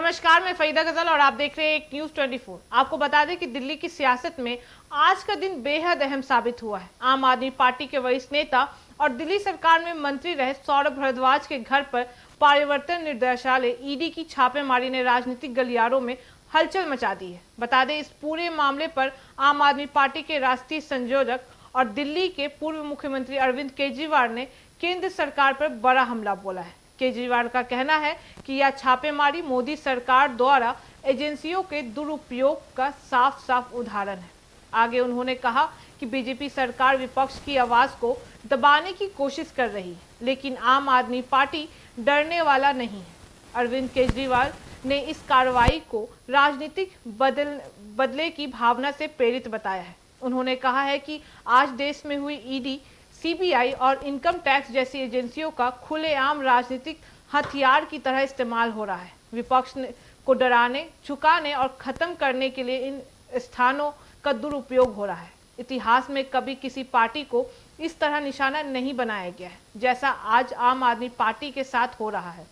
नमस्कार, मैं फरीदा गजल और आप देख रहे हैं एक न्यूज 24। आपको बता दें कि दिल्ली की सियासत में आज का दिन बेहद अहम साबित हुआ है। आम आदमी पार्टी के वरिष्ठ नेता और दिल्ली सरकार में मंत्री रहे सौरभ भारद्वाज के घर पर परिवर्तन निर्देशालय ईडी की छापेमारी ने राजनीतिक गलियारों में हलचल मचा दी है। बता दें, इस पूरे मामले पर आम आदमी पार्टी के राष्ट्रीय संयोजक और दिल्ली के पूर्व मुख्यमंत्री अरविंद केजरीवाल ने केंद्र सरकार पर बड़ा हमला बोला है। केजरीवाल का कहना है कि यह छापेमारी मोदी सरकार द्वारा एजेंसियों के दुरुपयोग का साफ साफ उदाहरण है। आगे उन्होंने कहा कि बीजेपी सरकार विपक्ष की आवाज को दबाने की कोशिश कर रही है, लेकिन आम आदमी पार्टी डरने वाला नहीं है। अरविंद केजरीवाल ने इस कार्रवाई को राजनीतिक बदले की भावना से प्रेरित बताया है। उन्होंने कहा है कि आज देश में हुई ईडी, सीबीआई और इनकम टैक्स जैसी एजेंसियों का खुलेआम राजनीतिक हथियार की तरह इस्तेमाल हो रहा है। विपक्ष को डराने, झुकाने और खत्म करने के लिए इन स्थानों का दुरुपयोग हो रहा है। इतिहास में कभी किसी पार्टी को इस तरह निशाना नहीं बनाया गया है, जैसा आज आम आदमी पार्टी के साथ हो रहा है।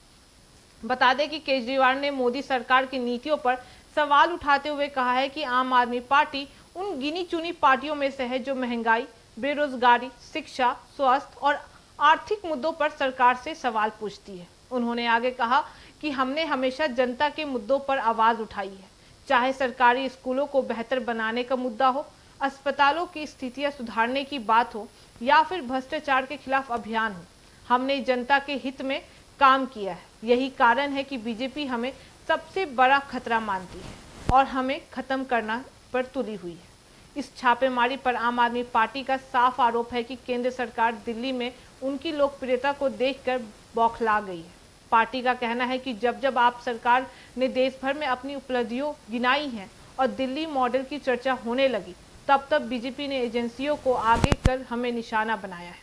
बता दें कि केजरीवाल ने मोदी सरकार की नीतियों पर सवाल उठाते हुए कहा है कि आम आदमी पार्टी उन गिनी चुनी पार्टियों में से है जो महंगाई, बेरोजगारी, शिक्षा, स्वास्थ्य और आर्थिक मुद्दों पर सरकार से सवाल पूछती है। उन्होंने आगे कहा कि हमने हमेशा जनता के मुद्दों पर आवाज उठाई है, चाहे सरकारी स्कूलों को बेहतर बनाने का मुद्दा हो, अस्पतालों की स्थितियां सुधारने की बात हो या फिर भ्रष्टाचार के खिलाफ अभियान हो। हमने जनता के हित में काम किया है। यही कारण है कि बीजेपी हमें सबसे बड़ा खतरा मानती है और हमें खत्म करना पर तुली हुई है। इस छापेमारी पर आम आदमी पार्टी का साफ आरोप है कि केंद्र सरकार दिल्ली में उनकी लोकप्रियता को देखकर बौखला गई है। पार्टी का कहना है कि जब जब आप सरकार ने देश भर में अपनी उपलब्धियों गिनाई हैं और दिल्ली मॉडल की चर्चा होने लगी, तब तब बीजेपी ने एजेंसियों को आगे कर हमें निशाना बनाया है।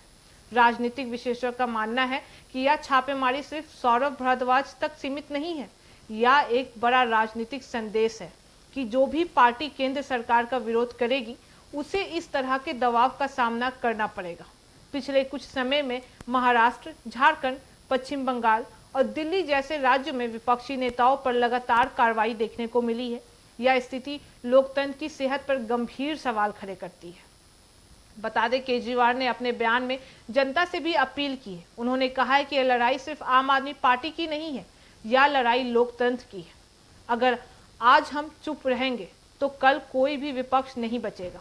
राजनीतिक विशेषज्ञों का मानना है कि यह छापेमारी सिर्फ सौरभ भारद्वाज तक सीमित नहीं है। यह एक बड़ा राजनीतिक संदेश है कि जो भी पार्टी केंद्र सरकार का विरोध करेगी, उसे इस तरह के दबाव का सामना करना पड़ेगा। पिछले कुछ समय में महाराष्ट्र, झारखंड, पश्चिम बंगाल और दिल्ली जैसे राज्यों में विपक्षी नेताओं पर लगातार कार्रवाई देखने को मिली है। यह स्थिति लोकतंत्र की सेहत पर गंभीर सवाल खड़े करती है। बता दें, केजरीवाल ने अपने बयान में जनता से भी अपील की है। उन्होंने कहा है कि यह लड़ाई सिर्फ आम आदमी पार्टी की नहीं है, यह लड़ाई लोकतंत्र की है। अगर आज हम चुप रहेंगे तो कल कोई भी विपक्ष नहीं बचेगा।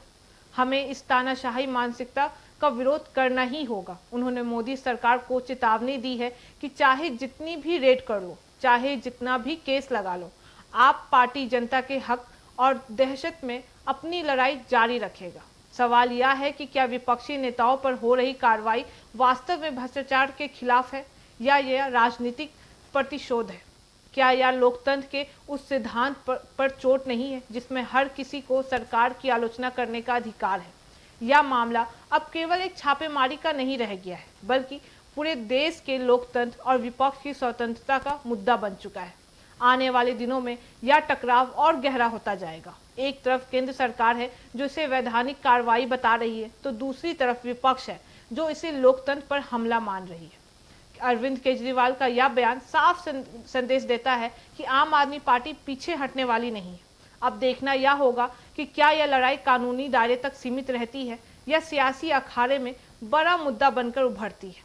हमें इस तानाशाही मानसिकता का विरोध करना ही होगा। उन्होंने मोदी सरकार को चेतावनी दी है कि चाहे जितनी भी रेड कर लो, चाहे जितना भी केस लगा लो, आप पार्टी जनता के हक और दहशत में अपनी लड़ाई जारी रखेगा। सवाल यह है कि क्या विपक्षी नेताओं पर हो रही कार्रवाई वास्तव में भ्रष्टाचार के खिलाफ है या यह राजनीतिक प्रतिशोध है? क्या यह लोकतंत्र के उस सिद्धांत पर चोट नहीं है जिसमें हर किसी को सरकार की आलोचना करने का अधिकार है? यह मामला अब केवल एक छापेमारी का नहीं रह गया है, बल्कि पूरे देश के लोकतंत्र और विपक्ष की स्वतंत्रता का मुद्दा बन चुका है। आने वाले दिनों में यह टकराव और गहरा होता जाएगा। एक तरफ केंद्र सरकार है जो इसे वैधानिक कार्रवाई बता रही है, तो दूसरी तरफ विपक्ष है जो इसे लोकतंत्र पर हमला मान रही है। अरविंद केजरीवाल का यह बयान साफ संदेश देता है कि आम आदमी पार्टी पीछे हटने वाली नहीं है। अब देखना यह होगा कि क्या यह लड़ाई कानूनी दायरे तक सीमित रहती है या सियासी अखाड़े में बड़ा मुद्दा बनकर उभरती है।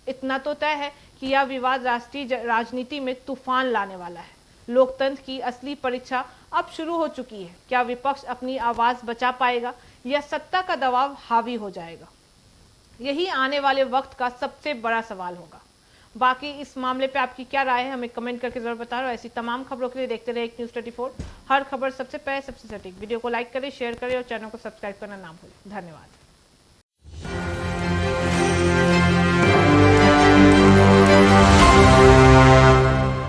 इतना तो तय है कि यह विवाद राष्ट्रीय राजनीति में तूफान लाने वाला है। लोकतंत्र की असली परीक्षा अब शुरू हो चुकी है। क्या विपक्ष अपनी आवाज बचा पाएगा या सत्ता का दबाव हावी हो जाएगा? यही आने वाले वक्त का सबसे बड़ा सवाल होगा। बाकी इस मामले पे आपकी क्या राय है, हमें कमेंट करके जरूर बता रहे हो। ऐसी तमाम खबरों के लिए देखते रहे एक न्यूज 24। हर खबर सबसे पहले, सबसे सटीक। वीडियो को लाइक करें, शेयर करें और चैनल को सब्सक्राइब करना ना भूलें। धन्यवाद।